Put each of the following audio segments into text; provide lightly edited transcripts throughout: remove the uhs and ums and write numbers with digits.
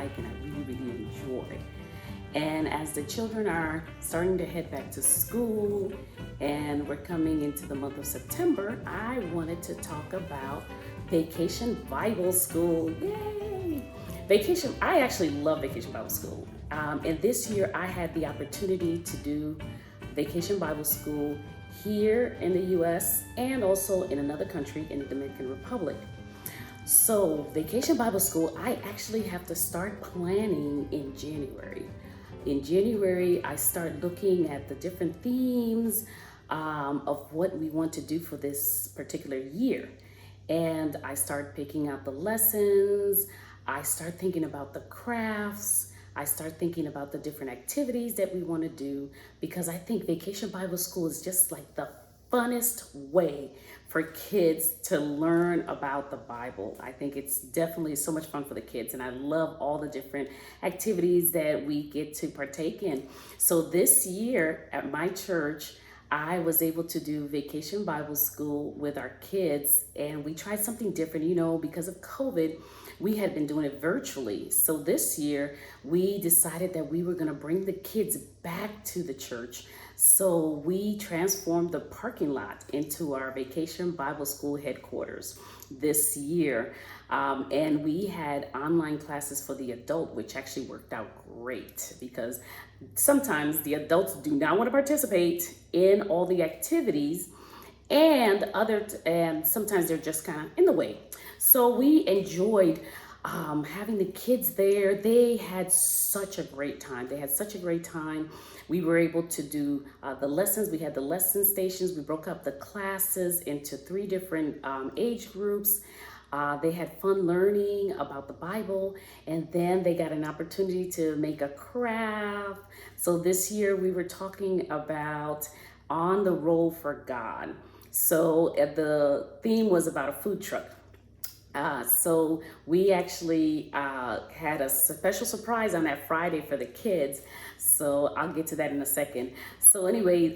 like and I really enjoy. And as the children are starting to head back to school and we're coming into the month of September, I wanted to talk about Vacation Bible School. Yay! I actually love Vacation Bible School. And this year I had the opportunity to do Vacation Bible School here in the US and also in another country in the Dominican Republic. So, Vacation Bible School, I actually have to start planning in January. In January, I start looking at the different themes of what we want to do for this particular year. And I start picking out the lessons, I start thinking about the crafts, I start thinking about the different activities that we want to do, because I think Vacation Bible School is just like the funnest way for kids to learn about the Bible. I think it's definitely so much fun for the kids, and I love all the different activities that we get to partake in. So this year at my church, I was able to do Vacation Bible School with our kids, and we tried something different, because of COVID. We had been doing it virtually. So this year we decided that we were going to bring the kids back to the church. So we transformed the parking lot into our Vacation Bible School headquarters this year. And we had online classes for the adult, which actually worked out great, because sometimes the adults do not want to participate in all the activities, and sometimes they're just kind of in the way. So we enjoyed having the kids there. They had such a great time. We were able to do the lessons. We had the lesson stations. We broke up the classes into 3 different age groups. They had fun learning about the Bible, and then they got an opportunity to make a craft. So this year we were talking about On the Roll for God. So the theme was about a food truck. So we actually had a special surprise on that Friday for the kids. So I'll get to that in a second. So anyway,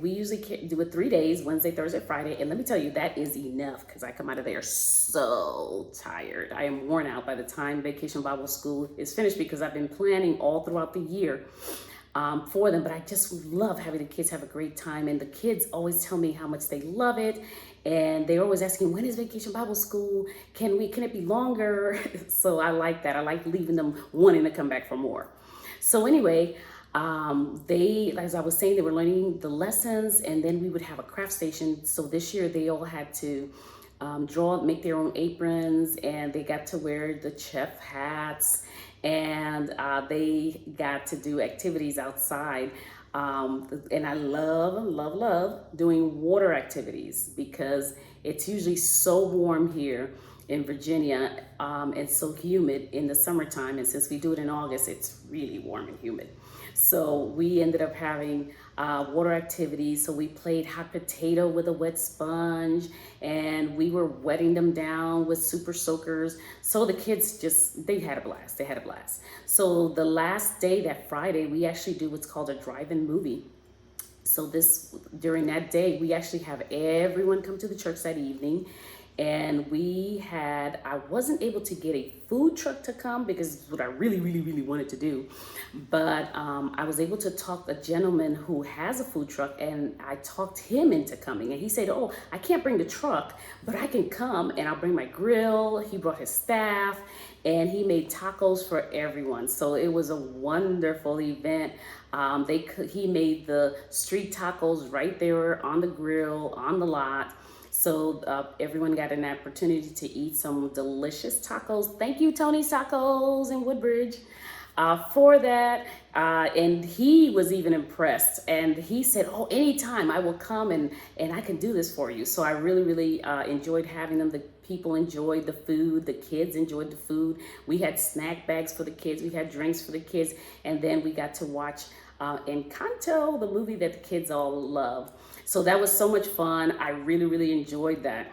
we usually do it 3 days, Wednesday, Thursday, Friday. And let me tell you, that is enough, because I come out of there so tired. I am worn out by the time Vacation Bible School is finished, because I've been planning all throughout the year for them. But I just love having the kids have a great time. And the kids always tell me how much they love it. And they're always asking, when is Vacation Bible School? Can it be longer? So I like that. I like leaving them wanting to come back for more. So anyway, as I was saying, they were learning the lessons, and then we would have a craft station. So this year they all had to make their own aprons, and they got to wear the chef hats, and they got to do activities outside. And I love doing water activities, because it's usually so warm here in Virginia and so humid in the summertime. And since we do it in August, it's really warm and humid. So we ended up having water activities. So we played hot potato with a wet sponge, and we were wetting them down with super soakers. So the kids they had a blast. So the last day, that Friday, we actually do what's called a drive-in movie. So during that day, we actually have everyone come to the church that evening. And I wasn't able to get a food truck to come, because it's what I really wanted to do. But I was able to talk a gentleman who has a food truck, and I talked him into coming. And he said, oh, I can't bring the truck, but I can come, and I'll bring my grill. He brought his staff, and he made tacos for everyone. So it was a wonderful event. He made the street tacos right there on the grill, on the lot. So everyone got an opportunity to eat some delicious tacos. Thank you, Tony's Tacos in Woodbridge, for that. And he was even impressed. And he said, oh, anytime I will come and I can do this for you. So I really enjoyed having them. The people enjoyed the food. The kids enjoyed the food. We had snack bags for the kids. We had drinks for the kids. And then we got to watch Encanto, the movie that the kids all love. So that was so much fun. I really enjoyed that.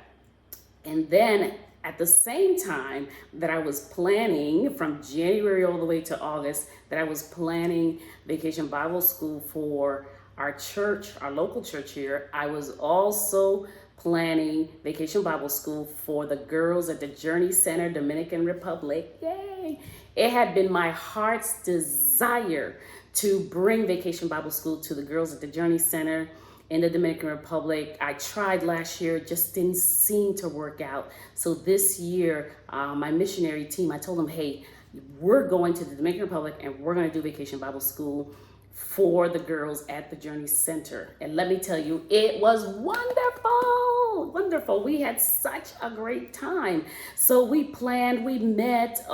And then at the same time that I was planning, from January all the way to August, that I was planning Vacation Bible School for our church, our local church here, I was also planning Vacation Bible School for the girls at the Journey Center, Dominican Republic. Yay! It had been my heart's desire to bring Vacation Bible School to the girls at the Journey Center in the Dominican Republic. I tried last year, just didn't seem to work out. So this year, my missionary team, I told them, hey, we're going to the Dominican Republic and we're going to do Vacation Bible School for the girls at the Journey Center. And let me tell you, it was wonderful, wonderful. We had such a great time. So we planned, we met,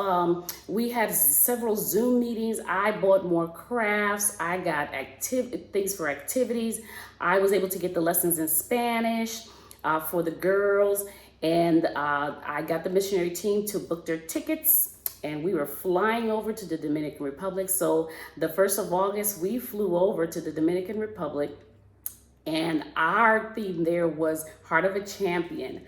we had several Zoom meetings. I bought more crafts. I got things for activities. I was able to get the lessons in Spanish for the girls. And I got the missionary team to book their tickets. And we were flying over to the Dominican Republic. So the 1st of August, we flew over to the Dominican Republic. And our theme there was Heart of a Champion.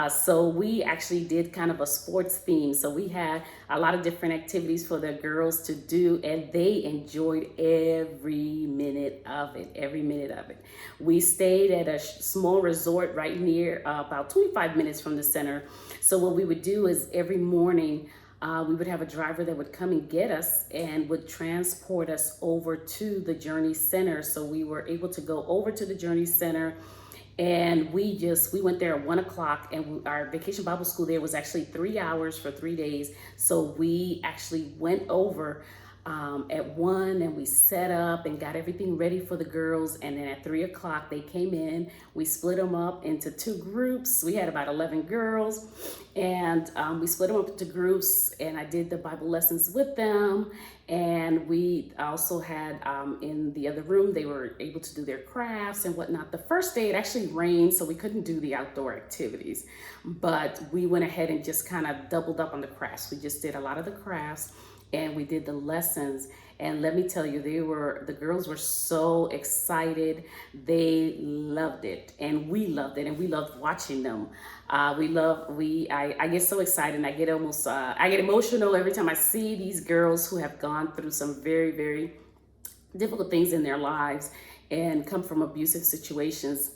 So we actually did kind of a sports theme. So we had a lot of different activities for the girls to do, and they enjoyed every minute of it, every minute of it. We stayed at a small resort right near, about 25 minutes from the center. So what we would do is every morning, we would have a driver that would come and get us and would transport us over to the Journey Center. So we were able to go over to the Journey Center, and we went there at 1 o'clock, and our Vacation Bible School there was actually 3 hours for 3 days. So we actually went over at 1, and we set up and got everything ready for the girls. And then at 3 o'clock they came in. We split them up into 2 groups. We had about 11 girls, and we split them up into groups, and I did the Bible lessons with them. And we also had in the other room, they were able to do their crafts and whatnot. The first day it actually rained, so we couldn't do the outdoor activities, but we went ahead and just kind of doubled up on the crafts. We just did a lot of the crafts, and we did the lessons. And let me tell you, the girls were so excited. They loved it, and we loved it, and we loved watching them. I get so excited, and I get emotional every time I see these girls who have gone through some very, very difficult things in their lives and come from abusive situations.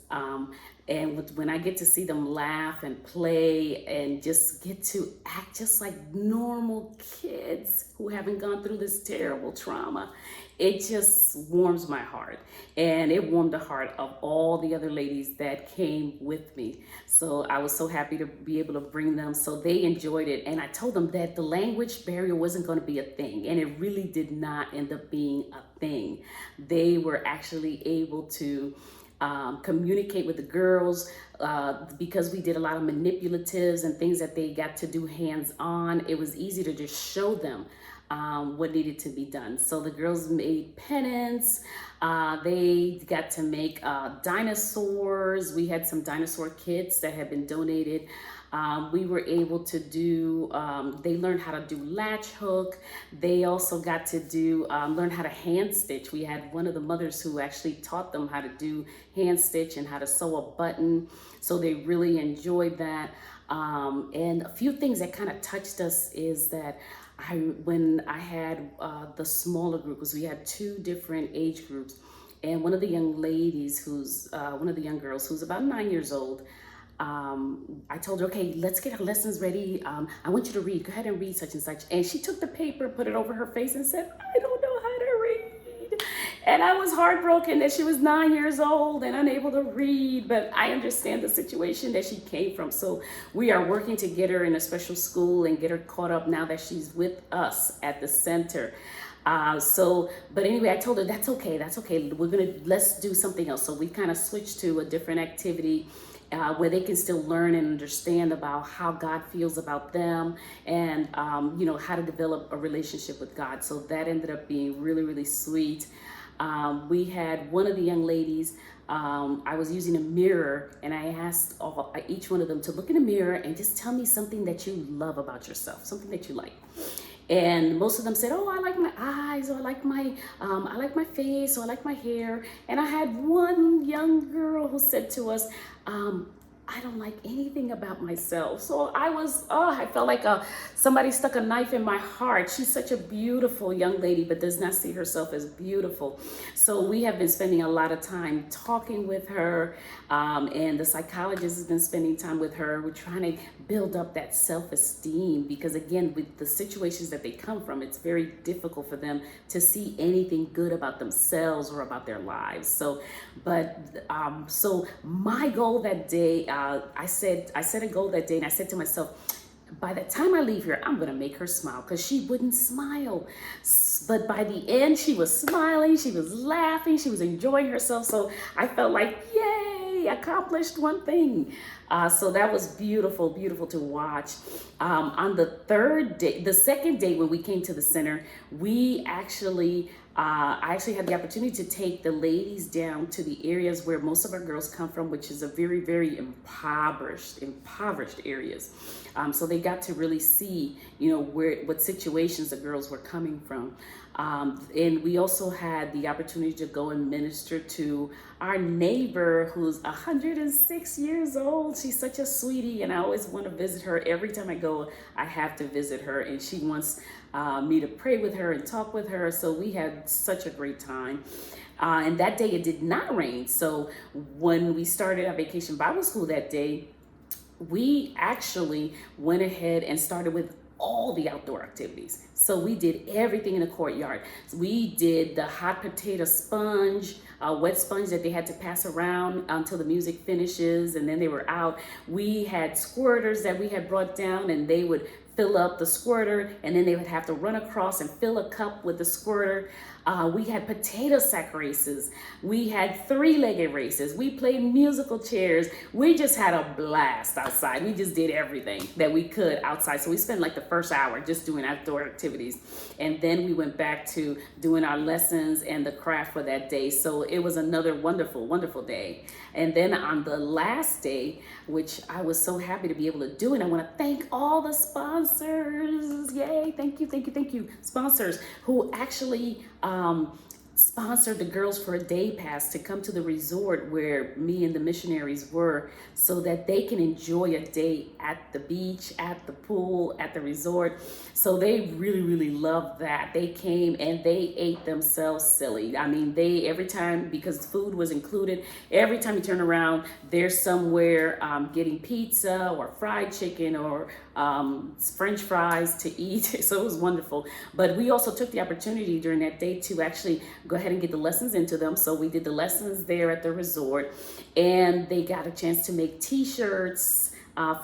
And when I get to see them laugh and play and just get to act just like normal kids who haven't gone through this terrible trauma, it just warms my heart. And it warmed the heart of all the other ladies that came with me. So I was so happy to be able to bring them. So they enjoyed it. And I told them that the language barrier wasn't going to be a thing. And it really did not end up being a thing. They were actually able to communicate with the girls because we did a lot of manipulatives and things that they got to do hands-on. It was easy to just show them what needed to be done. So the girls made pennants. They got to make dinosaurs. We had some dinosaur kits that had been donated. We were able to do, they learned how to do latch hook. They also got to do, learn how to hand stitch. We had one of the mothers who actually taught them how to do hand stitch and how to sew a button. So they really enjoyed that. And a few things that kind of touched us is that when I had the smaller group, because we had 2 different age groups, and one of the young ladies one of the young girls who's about 9 years old, I told her, okay, let's get our lessons ready. I want you to read. Go ahead and read such and such. And she took the paper, put it over her face and said, I don't know how to read. And I was heartbroken that she was 9 years old and unable to read, but I understand the situation that she came from. So we are working to get her in a special school and get her caught up now that she's with us at the center. But anyway, I told her, that's okay. Let's do something else. So we kind of switched to a different activity where they can still learn and understand about how God feels about them and, how to develop a relationship with God. So that ended up being really, really sweet. We had one of the young ladies, I was using a mirror, and I asked each one of them to look in the mirror and just tell me something that you love about yourself, something that you like. And most of them said, oh, I like my eyes, or I like my face, or I like my hair. And I had one young girl who said to us, I don't like anything about myself. So I felt like somebody stuck a knife in my heart. She's such a beautiful young lady, but does not see herself as beautiful. So we have been spending a lot of time talking with her, and the psychologist has been spending time with her. We're trying to build up that self-esteem because, again, with the situations that they come from, it's very difficult for them to see anything good about themselves or about their lives. So my goal that day, I set a goal that day, and I said to myself, by the time I leave here, I'm gonna make her smile, because she wouldn't smile. But by the end, she was smiling, she was laughing, she was enjoying herself. So I felt like, yay, accomplished one thing. So that was beautiful, beautiful to watch. On the second day when we came to the center, I actually had the opportunity to take the ladies down to the areas where most of our girls come from, which is a very, very impoverished areas. So they got to really see, what situations the girls were coming from. And we also had the opportunity to go and minister to our neighbor who's 106 years old. She's such a sweetie, and I always want to visit her. Every time I go, I have to visit her, and she wants me to pray with her and talk with her. So we had such a great time. And that day it did not rain. So when we started our vacation Bible school that day, we actually went ahead and started with all the outdoor activities. So we did everything in the courtyard. We did the hot potato sponge, wet sponge that they had to pass around until the music finishes, and then they were out. We had squirters that we had brought down, and they would fill up the squirter, and then they would have to run across and fill a cup with the squirter. We had potato sack races. We had three-legged races. We played musical chairs. We just had a blast outside. We just did everything that we could outside. So we spent like the first hour just doing outdoor activities. And then we went back to doing our lessons and the craft for that day. So it was another wonderful, wonderful day. And then on the last day, which I was so happy to be able to do, and I want to thank all the sponsors. Yay, thank you, thank you, thank you, sponsors who actually sponsored the girls for a day pass to come to the resort where me and the missionaries were, so that they can enjoy a day at the beach, at the pool, at the resort. So they really, really loved that. They came and they ate themselves silly. I mean, every time, because food was included, every time you turn around, they're somewhere getting pizza or fried chicken or French fries to eat. So it was wonderful. But we also took the opportunity during that day to actually go ahead and get the lessons into them. So we did the lessons there at the resort, and they got a chance to make t-shirts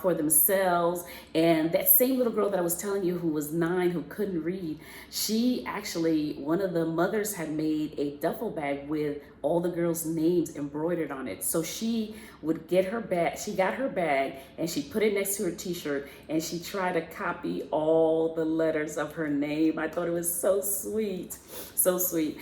for themselves. And that same little girl that I was telling you who was 9, who couldn't read, she actually, one of the mothers had made a duffel bag with all the girls' names embroidered on it. So she would get her bag, she got her bag, and she put it next to her t-shirt, and she tried to copy all the letters of her name. I thought it was so sweet, so sweet.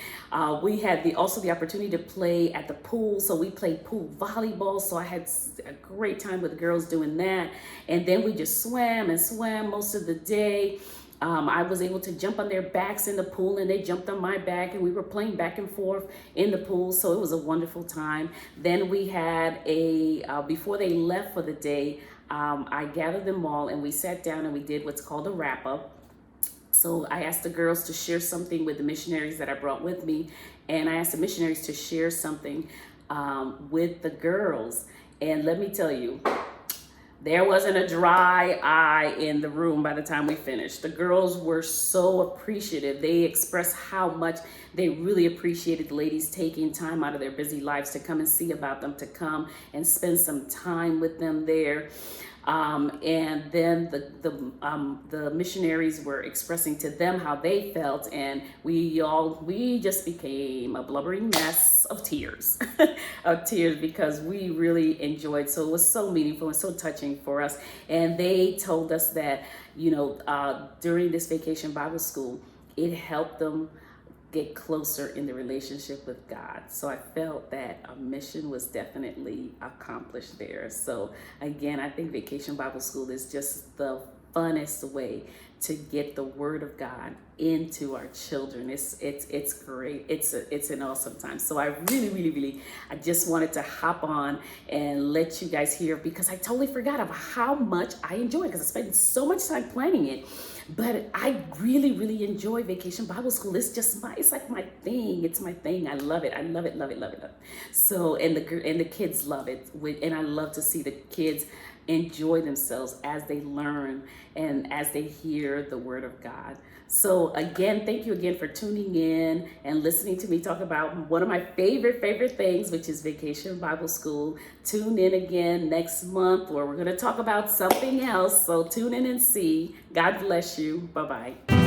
We had also the opportunity to play at the pool. So we played pool volleyball. So I had a great time with the girls doing that. And then we just swam and swam most of the day. I was able to jump on their backs in the pool, and they jumped on my back, and we were playing back and forth in the pool. So it was a wonderful time. Then we had before they left for the day, I gathered them all, and we sat down and we did what's called a wrap up. So I asked the girls to share something with the missionaries that I brought with me, and I asked the missionaries to share something with the girls. And let me tell you, there wasn't a dry eye in the room by the time we finished. The girls were so appreciative. They expressed how much they really appreciated the ladies taking time out of their busy lives to come and see about them, to come and spend some time with them there. And then the missionaries were expressing to them how they felt, and we just became a blubbering mess of tears, because we really enjoyed. So it was so meaningful and so touching for us. And they told us that, during this vacation Bible school, it helped them get closer in the relationship with God. So I felt that a mission was definitely accomplished there. So again, I think Vacation Bible School is just the funnest way to get the Word of God into our children. It's great. It's an awesome time. So I really I just wanted to hop on and let you guys hear, because I totally forgot about how much I enjoy it, because I spent so much time planning it. But I really enjoy Vacation Bible School. It's just it's like my thing. It's my thing. I love it. I love it. So and the kids love it. And I love to see the kids enjoy themselves as they learn and as they hear the Word of God. So again, thank you again for tuning in and listening to me talk about one of my favorite things, which is Vacation Bible School. Tune in again next month, where we're going to talk about something else. So tune in and see. God bless you. Bye-bye.